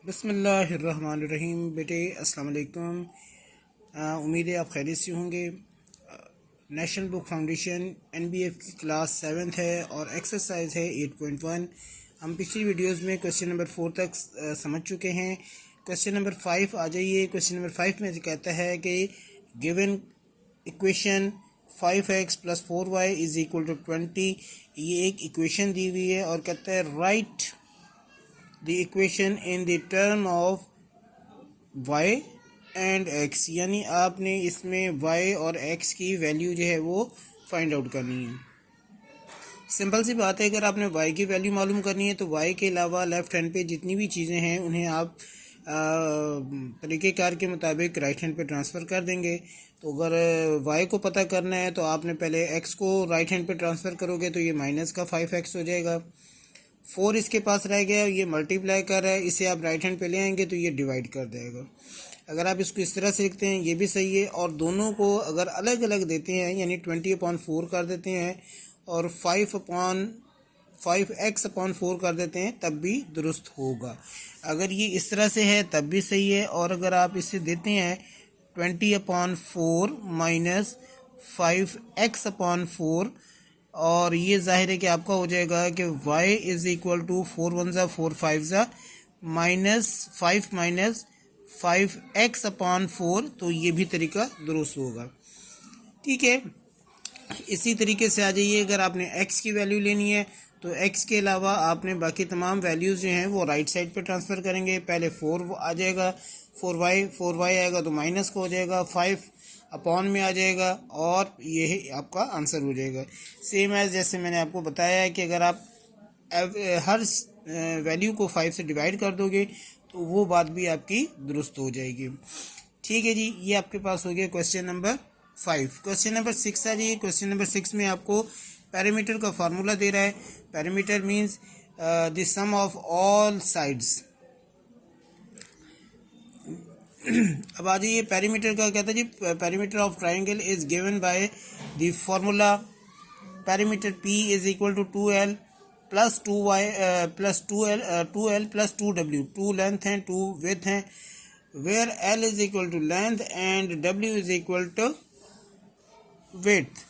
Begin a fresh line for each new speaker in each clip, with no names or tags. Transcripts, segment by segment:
बिस्मिल्लाहिर्रहमानिर्रहीम। बेटे अस्सलाम वालेकुम। उम्मीद है आप खैरियत से होंगे। नेशनल बुक फाउंडेशन एनबीएफ की क्लास 7th है और एक्सरसाइज है 8.1। हम पिछली वीडियोस में क्वेश्चन नंबर 4 तक समझ चुके हैं। क्वेश्चन नंबर 5 आ जाइए। क्वेश्चन नंबर 5 में कहता है कि गिवन इक्वेशन 5x + 4y = 20। ये एक इक्वेशन दी हुई है और कहता है right the equation in the term of y and x, यानी आपने इसमें y और x की वैल्यू जो है वो फाइंड आउट करनी है। सिंपल सी बात है, अगर आपने y की वैल्यू मालूम करनी है तो y के अलावा लेफ़्ट हैंड पे जितनी भी चीज़ें हैं उन्हें आप तरीक़ेकार के मुताबिक राइट हैंड पे ट्रांसफ़र कर देंगे। तो अगर y को पता करना है तो आपने पहले x को राइट हैंड पे ट्रांसफ़र करोगे तो ये माइनस का 5x हो जाएगा। 4 इसके पास रह गया, ये मल्टीप्लाई कर रहा है, इसे आप राइट हैंड पे ले आएंगे तो ये डिवाइड कर देगा। अगर आप इसको इस तरह से लिखते हैं ये भी सही है, और दोनों को अगर अलग अलग देते हैं यानी 20/4 कर देते हैं और 5x/4 कर देते हैं तब भी दुरुस्त होगा। अगर ये इस तरह से है तब भी सही है, और अगर आप इसे देते हैं 20/4 माइनस 5x/4, और ये जाहिर है कि आपका हो जाएगा कि y = 4 1 ज़ा 4 5 ज़ा -5 माइनस 5x/4, तो ये भी तरीका दुरुस्त होगा। ठीक है, इसी तरीके से आ जाइए। अगर आपने x की वैल्यू लेनी है तो x के अलावा आपने बाकी तमाम वैल्यूज़ जो हैं वो राइट साइड पे ट्रांसफ़र करेंगे। पहले 4 आ जाएगा, 4y आएगा तो माइनस को हो जाएगा, 5 अपॉन में आ जाएगा और ये आपका आंसर हो जाएगा। सेम एज जैसे मैंने आपको बताया है कि अगर आप हर वैल्यू को 5 से डिवाइड कर दोगे तो वो बात भी आपकी दुरुस्त हो जाएगी। ठीक है जी, ये आपके पास हो गया क्वेश्चन नंबर 5। क्वेश्चन नंबर 6 आ जाइए। क्वेश्चन नंबर 6 में आपको पैरामीटर का फार्मूला दे रहा है। Perimeter means the sum of all sides. अब आ जाइए, पैरामीटर का कहता है जी, perimeter of triangle is given by the formula perimeter p = 2l + 2y + 2l + 2w। 2 length हैं, 2 विड्थ हैं, where l = length and w = width.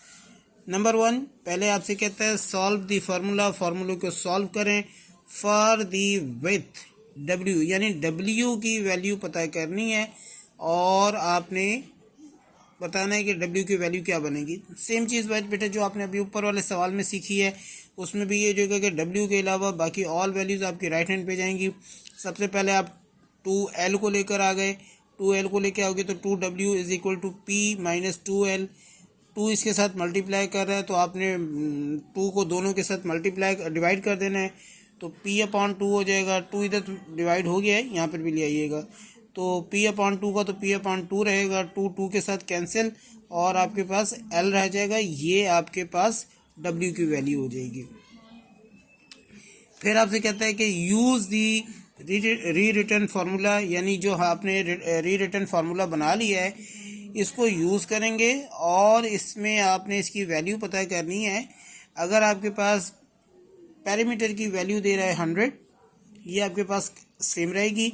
Number 1, पहले आपसे कहता है सॉल्व द फार्मूला। फार्मूले को सॉल्व करें फॉर द विड्थ w, यानी w की वैल्यू पता करनी है और आपने बताना है कि w की वैल्यू क्या बनेगी। सेम चीज़ बेटा जो आपने अभी ऊपर वाले सवाल में सीखी है उसमें भी ये जो है कि w के अलावा बाकी ऑल वैल्यूज़ आपकी राइट हैंड पे जाएंगी। सबसे पहले आप 2l को लेकर आ गए, 2l को लेकर आओगे तो 2w = p - 2l। 2 इसके साथ मल्टीप्लाई कर रहा है तो आपने 2 को दोनों के साथ डिवाइड कर देना है, तो p/2 हो जाएगा। 2 इधर डिवाइड हो गया है, यहाँ पर भी ले आइएगा, तो p/2 का तो p/2 रहेगा। 2 के साथ कैंसिल और आपके पास l रह जाएगा। ये आपके पास w की वैल्यू हो जाएगी। फिर आपसे कहता है कि यूज़ दी री रिटर्न फार्मूला, यानी जो आपने री रिटर्न फार्मूला बना लिया है इसको यूज़ करेंगे और इसमें आपने इसकी वैल्यू पता करनी है। अगर आपके पास पैरामीटर की वैल्यू दे रहा है 100, ये आपके पास सेम रहेगी।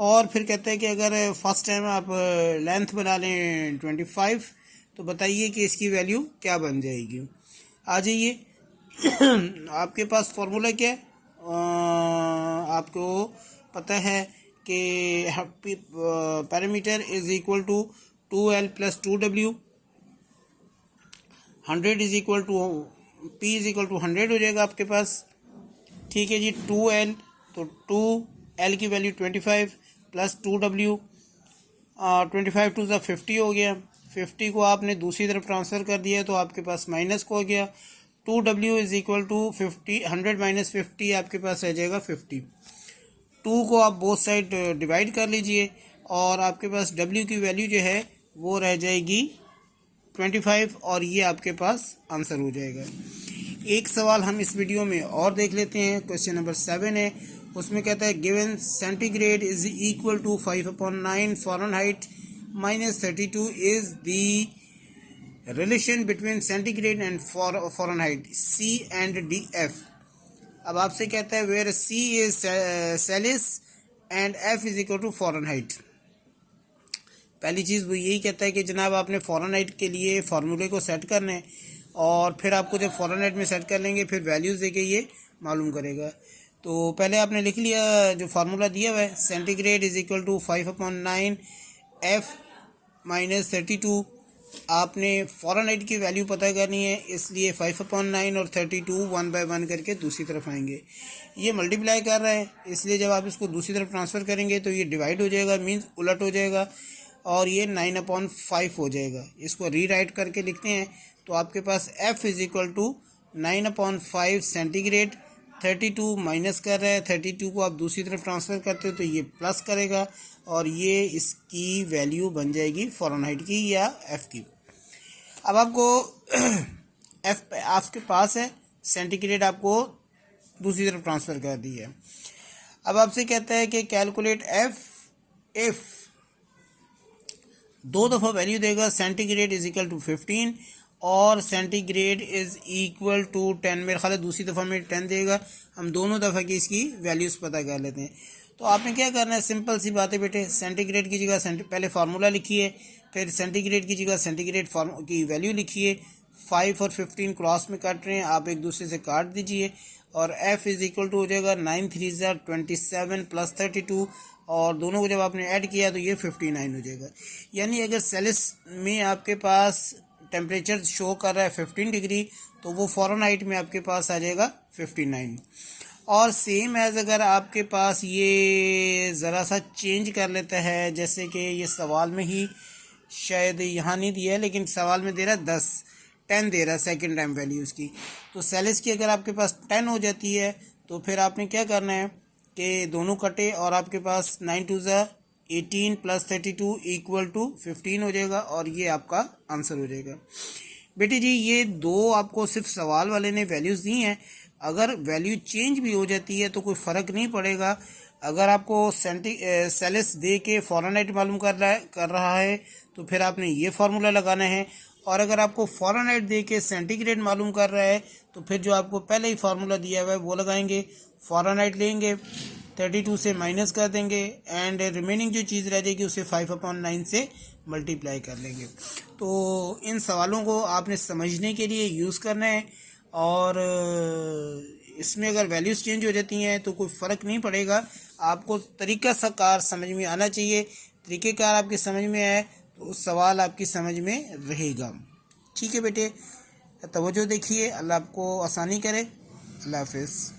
और फिर कहता है कि अगर फर्स्ट टाइम आप लेंथ बना लें 25 तो बताइए कि इसकी वैल्यू क्या बन जाएगी। आ जाइए, आपके पास फार्मूला क्या है, आपको पता है कि पैरामीटर = 2l + 2w। 100 p = 100 हो जाएगा आपके पास। ठीक है जी, 2l तो 2l की वैल्यू 25 + 2w, 25 2 ज़ा 50 हो गया। 50 को आपने दूसरी तरफ ट्रांसफ़र कर दिया तो आपके पास माइनस को हो गया। 2w = 50, 100 - 50 आपके पास रह जाएगा 50। 2 को आप बोथ साइड डिवाइड कर लीजिए और आपके पास w की वैल्यू जो है वो रह जाएगी 25 और ये आपके पास आंसर हो जाएगा। एक सवाल हम इस वीडियो में और देख लेते हैं। क्वेश्चन नंबर 7 है, उसमें कहता है given centigrade = 5/9 Fahrenheit - 32 is the relation between centigrade and Fahrenheit C and DF। अब आपसे कहता है where C is Celsius and F is equal to Fahrenheit. पहली चीज़ वो यही कहता है कि जनाब आपने फ़ारेनहाइट के लिए फार्मूले को सेट करना है और फिर आपको जब फ़ारेनहाइट में सेट कर लेंगे फिर वैल्यूज़ देके ये मालूम करेगा। तो पहले आपने लिख लिया जो फार्मूला दिया हुआ है, centigrade is equal to 5/9 F minus 32। आपने फ़ारेनहाइट की वैल्यू पता करनी है, इसलिए 5/9 और 32 1/1 करके दूसरी तरफ आएंगे। ये मल्टीप्लाई कर रहा है, इसलिए जब आप इसको दूसरी तरफ ट्रांसफ़र करेंगे तो ये डिवाइड हो जाएगा, मीन्स उलट हो जाएगा और ये 9/5 हो जाएगा। इसको रीराइट करके लिखते हैं तो आपके पास f is equal to 9/5 centigrade. 32 minus कर रहा है, 32 को आप दूसरी तरफ ट्रांसफ़र करते हो तो ये प्लस करेगा और ये इसकी वैल्यू बन जाएगी फ़ारेनहाइट की या f की। अब आपको f आपके पास है, सेंटीग्रेड आपको दूसरी तरफ ट्रांसफ़र कर दी है। अब आपसे कहता है कि कैलकुलेट f इफ़ दो दफ़ा वैल्यू देगा, सेंटीग्रेड इज इक्वल टू 15 और सेंटीग्रेड इज इक्वल टू 10। मेरे ख्याल है दूसरी दफ़ा में 10 देगा। हम दोनों दफ़ा की इसकी वैल्यूज़ पता कर लेते हैं। तो आपने क्या करना है, सिंपल सी बात है बेटे, सेंटीग्रेड की जगह पहले फार्मूला लिखिए, फिर सेंटीग्रेड की जगह सेंटीग्रेड की वैल्यू लिखिए। 5 और 15 क्रॉस में काट रहे हैं, आप एक दूसरे से काट दीजिए और f इज इक्वल टू हो जाएगा 9 3 27 प्लस 32 और दोनों को जब आपने ऐड किया तो ये 59 हो जाएगा। यानी अगर सेल्सियस में आपके पास टेम्परेचर शो कर रहा है 15 डिग्री तो वो फ़ारेनहाइट में आपके पास आ जाएगा 59। और सेम एज़ अगर आपके पास ये ज़रा सा चेंज कर लेता है, जैसे कि ये सवाल में ही शायद यहाँ नहीं दिया है लेकिन सवाल में दे रहा है 10 दे रहा है सेकेंड टाइम वैल्यू उसकी। तो सेल्सियस की अगर आपके पास 10 हो जाती है तो फिर आपने क्या करना है कि दोनों कटे और आपके पास 9 2 18 प्लस 32 इक्वल टू 15 हो जाएगा और ये आपका आंसर हो जाएगा। बेटी जी ये दो आपको सिर्फ सवाल वाले ने वैल्यूज़ दी हैं, अगर वैल्यू चेंज भी हो जाती है तो कोई फ़र्क नहीं पड़ेगा। अगर आपको सेल्सियस दे के फ़ारेनहाइट मालूम कर रहा है तो फिर आपने ये फार्मूला लगाना है, और अगर आपको फ़ारेनहाइट दे के सेंटीग्रेड मालूम कर रहा है तो फिर जो आपको पहले ही फार्मूला दिया हुआ है वो लगाएंगे। फ़ारेनहाइट लेंगे, 32 से माइनस कर देंगे एंड रिमेनिंग जो चीज़ रह जाएगी उसे 5/9 से मल्टीप्लाई कर लेंगे। तो इन सवालों को आपने समझने के लिए यूज़ करना है और इसमें अगर वैल्यूज़ चेंज हो जाती हैं तो कोई फ़र्क नहीं पड़ेगा। आपको तरीका सा कार समझ में आना चाहिए, तरीक़ेकार आपके समझ में आए तो सवाल आपकी समझ में रहेगा। ठीक है बेटे, तवज्जो देखिए, अल्लाह आपको आसानी करे। अल्लाह हाफ़िज़।